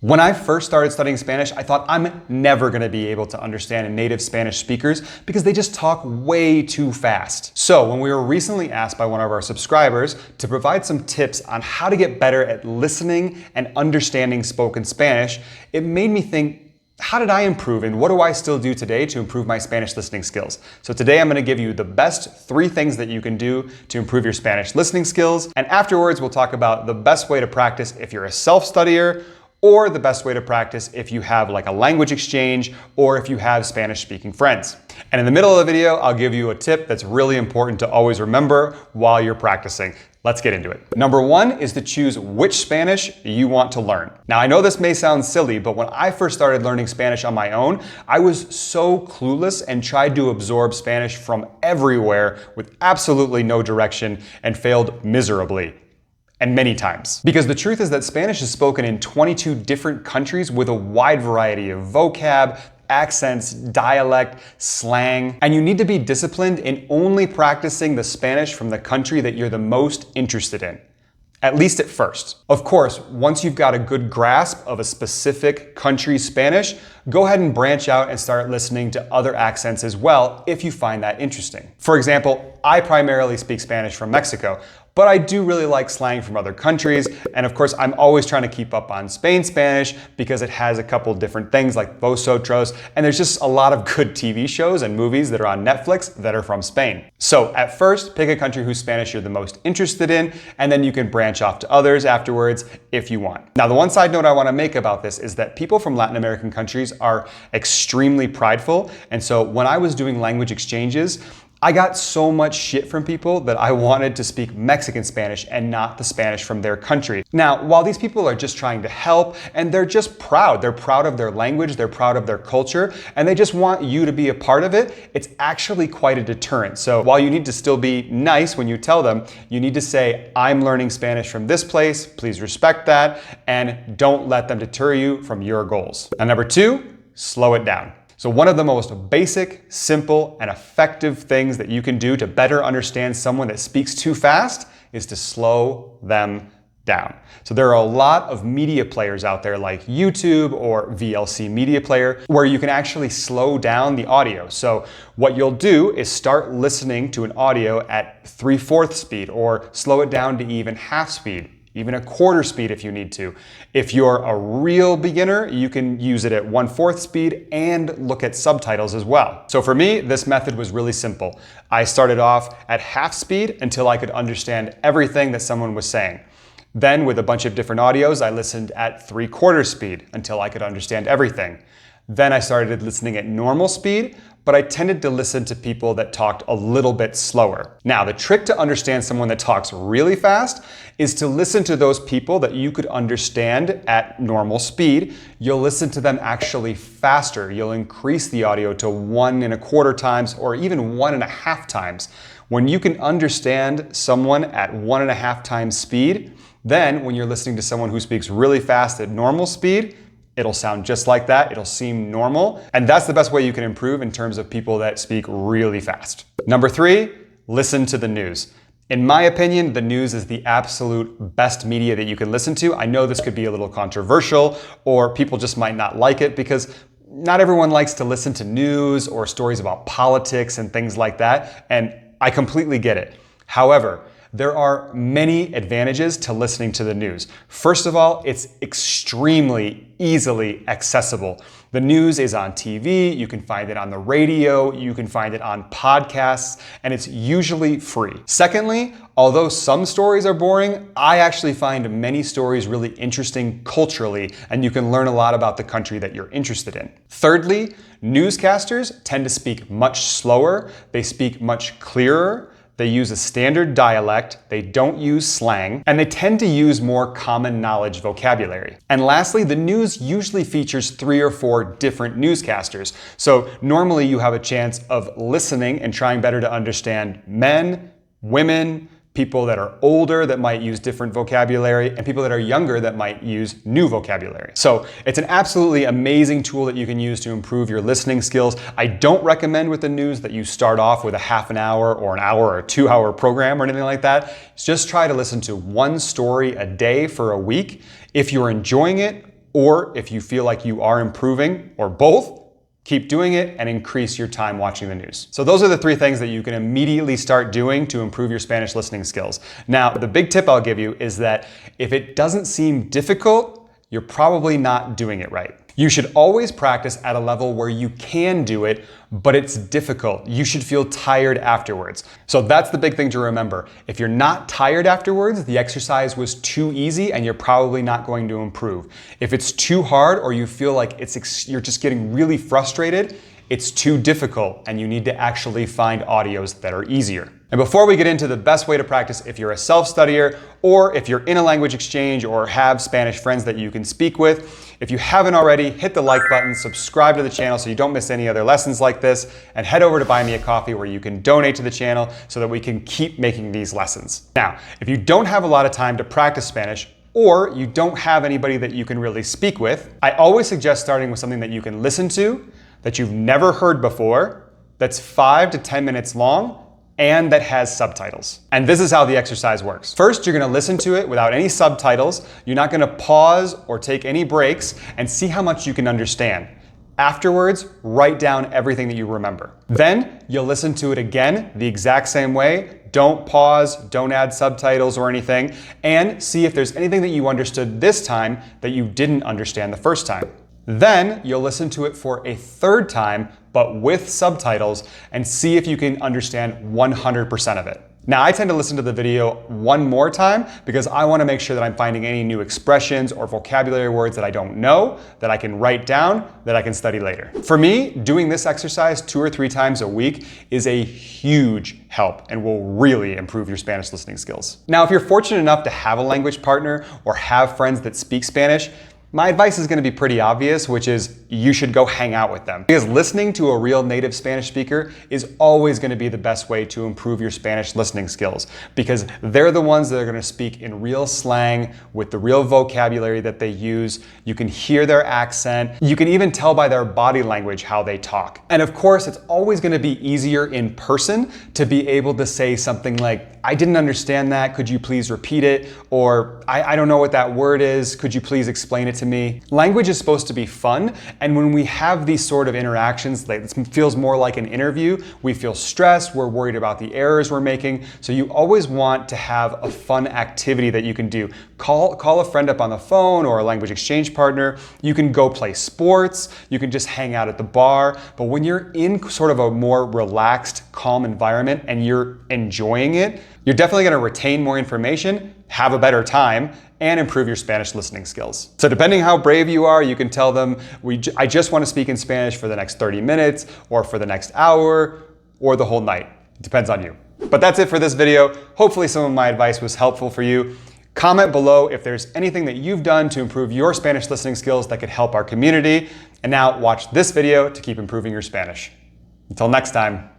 When I first started studying Spanish, I thought I'm never going to be able to understand native Spanish speakers because they just talk way too fast. So when we were recently asked by one of our subscribers to provide some tips on how to get better at listening and understanding spoken Spanish, it made me think, how did I improve and what do I still do today to improve my Spanish listening skills? So today I'm going to give you the best 3 things that you can do to improve your Spanish listening skills. And afterwards, we'll talk about the best way to practice if you're a self-studier, or the best way to practice if you have like a language exchange or if you have Spanish speaking friends. And in the middle of the video, I'll give you a tip that's really important to always remember while you're practicing. Let's get into it. Number 1 is to choose which Spanish you want to learn. Now, I know this may sound silly, but when I first started learning Spanish on my own, I was so clueless and tried to absorb Spanish from everywhere with absolutely no direction and failed miserably. And many times. Because the truth is that Spanish is spoken in 22 different countries with a wide variety of vocab, accents, dialect, slang, and you need to be disciplined in only practicing the Spanish from the country that you're the most interested in. At least at first. Of course, once you've got a good grasp of a specific country's Spanish, go ahead and branch out and start listening to other accents as well if you find that interesting. For example, I primarily speak Spanish from Mexico, but I do really like slang from other countries. And of course, I'm always trying to keep up on Spain Spanish because it has a couple different things like vosotros, and there's just a lot of good TV shows and movies that are on Netflix that are from Spain. So at first, pick a country whose Spanish you're the most interested in, and then you can branch off to others afterwards if you want. Now, the one side note I want to make about this is that people from Latin American countries are extremely prideful. And so when I was doing language exchanges, I got so much shit from people that I wanted to speak Mexican Spanish and not the Spanish from their country. Now, while these people are just trying to help and they're just proud, they're proud of their language, they're proud of their culture, and they just want you to be a part of it, it's actually quite a deterrent. So while you need to still be nice when you tell them, you need to say, I'm learning Spanish from this place, please respect that, and don't let them deter you from your goals. And number 2, slow it down. So one of the most basic, simple, and effective things that you can do to better understand someone that speaks too fast is to slow them down. So there are a lot of media players out there like YouTube or VLC Media Player where you can actually slow down the audio. So what you'll do is start listening to an audio at 3/4 speed or slow it down to even half speed. Even a quarter speed if you need to. If you're a real beginner, you can use it at 1/4 speed and look at subtitles as well. So for me, this method was really simple. I started off at half speed until I could understand everything that someone was saying. Then with a bunch of different audios, I listened at 3/4 speed until I could understand everything. Then I started listening at normal speed, but I tended to listen to people that talked a little bit slower. Now, the trick to understand someone that talks really fast is to listen to those people that you could understand at normal speed. You'll listen to them actually faster. You'll increase the audio to 1.25 times or even 1.5 times. When you can understand someone at 1.5 times speed, then when you're listening to someone who speaks really fast at normal speed, it'll sound just like that. It'll seem normal. And that's the best way you can improve in terms of people that speak really fast. Number 3, listen to the news. In my opinion, the news is the absolute best media that you can listen to. I know this could be a little controversial or people just might not like it because not everyone likes to listen to news or stories about politics and things like that. And I completely get it. However, there are many advantages to listening to the news. First of all, it's extremely easily accessible. The news is on TV, you can find it on the radio, you can find it on podcasts, and it's usually free. Secondly, although some stories are boring, I actually find many stories really interesting culturally, and you can learn a lot about the country that you're interested in. Thirdly, newscasters tend to speak much slower, they speak much clearer, they use a standard dialect, they don't use slang, and they tend to use more common knowledge vocabulary. And lastly, the news usually features 3 or 4 different newscasters. So normally you have a chance of listening and trying better to understand men, women, people that are older that might use different vocabulary, and people that are younger that might use new vocabulary. So it's an absolutely amazing tool that you can use to improve your listening skills. I don't recommend with the news that you start off with a half an hour or an hour or a 2-hour program or anything like that. Just try to listen to one story a day for a week. If you're enjoying it, or if you feel like you are improving, or both, keep doing it and increase your time watching the news. So those are the 3 things that you can immediately start doing to improve your Spanish listening skills. Now, the big tip I'll give you is that if it doesn't seem difficult, you're probably not doing it right. You should always practice at a level where you can do it, but it's difficult. You should feel tired afterwards. So that's the big thing to remember. If you're not tired afterwards, the exercise was too easy and you're probably not going to improve. If it's too hard or you feel like you're just getting really frustrated, it's too difficult and you need to actually find audios that are easier. And before we get into the best way to practice if you're a self-studier or if you're in a language exchange or have Spanish friends that you can speak with, if you haven't already, hit the like button, subscribe to the channel so you don't miss any other lessons like this, and head over to Buy Me a Coffee where you can donate to the channel so that we can keep making these lessons. Now, if you don't have a lot of time to practice Spanish, or you don't have anybody that you can really speak with, I always suggest starting with something that you can listen to, that you've never heard before, that's 5 to 10 minutes long, and that has subtitles. And this is how the exercise works. First, you're gonna listen to it without any subtitles. You're not gonna pause or take any breaks and see how much you can understand. Afterwards, write down everything that you remember. Then you'll listen to it again the exact same way. Don't pause, don't add subtitles or anything, and see if there's anything that you understood this time that you didn't understand the first time. Then you'll listen to it for a 3rd time, but with subtitles, and see if you can understand 100% of it. Now, I tend to listen to the video 1 more time because I want to make sure that I'm finding any new expressions or vocabulary words that I don't know, that I can write down, that I can study later. For me, doing this exercise 2 or 3 times a week is a huge help and will really improve your Spanish listening skills. Now, if you're fortunate enough to have a language partner or have friends that speak Spanish, my advice is going to be pretty obvious, which is you should go hang out with them. Because listening to a real native Spanish speaker is always going to be the best way to improve your Spanish listening skills, because they're the ones that are going to speak in real slang with the real vocabulary that they use. You can hear their accent. You can even tell by their body language how they talk. And of course, it's always going to be easier in person to be able to say something like, I didn't understand that. Could you please repeat it? Or I don't know what that word is. Could you please explain it to me? Language is supposed to be fun. And when we have these sort of interactions, like, it feels more like an interview. We feel stressed. We're worried about the errors we're making. So you always want to have a fun activity that you can do. Call a friend up on the phone or a language exchange partner. You can go play sports. You can just hang out at the bar. But when you're in sort of a more relaxed, calm environment and you're enjoying it, you're definitely going to retain more information, have a better time, and improve your Spanish listening skills. So depending how brave you are, you can tell them, I just want to speak in Spanish for the next 30 minutes, or for the next hour, or the whole night. It depends on you. But that's it for this video. Hopefully some of my advice was helpful for you. Comment below if there's anything that you've done to improve your Spanish listening skills that could help our community. And now watch this video to keep improving your Spanish. Until next time.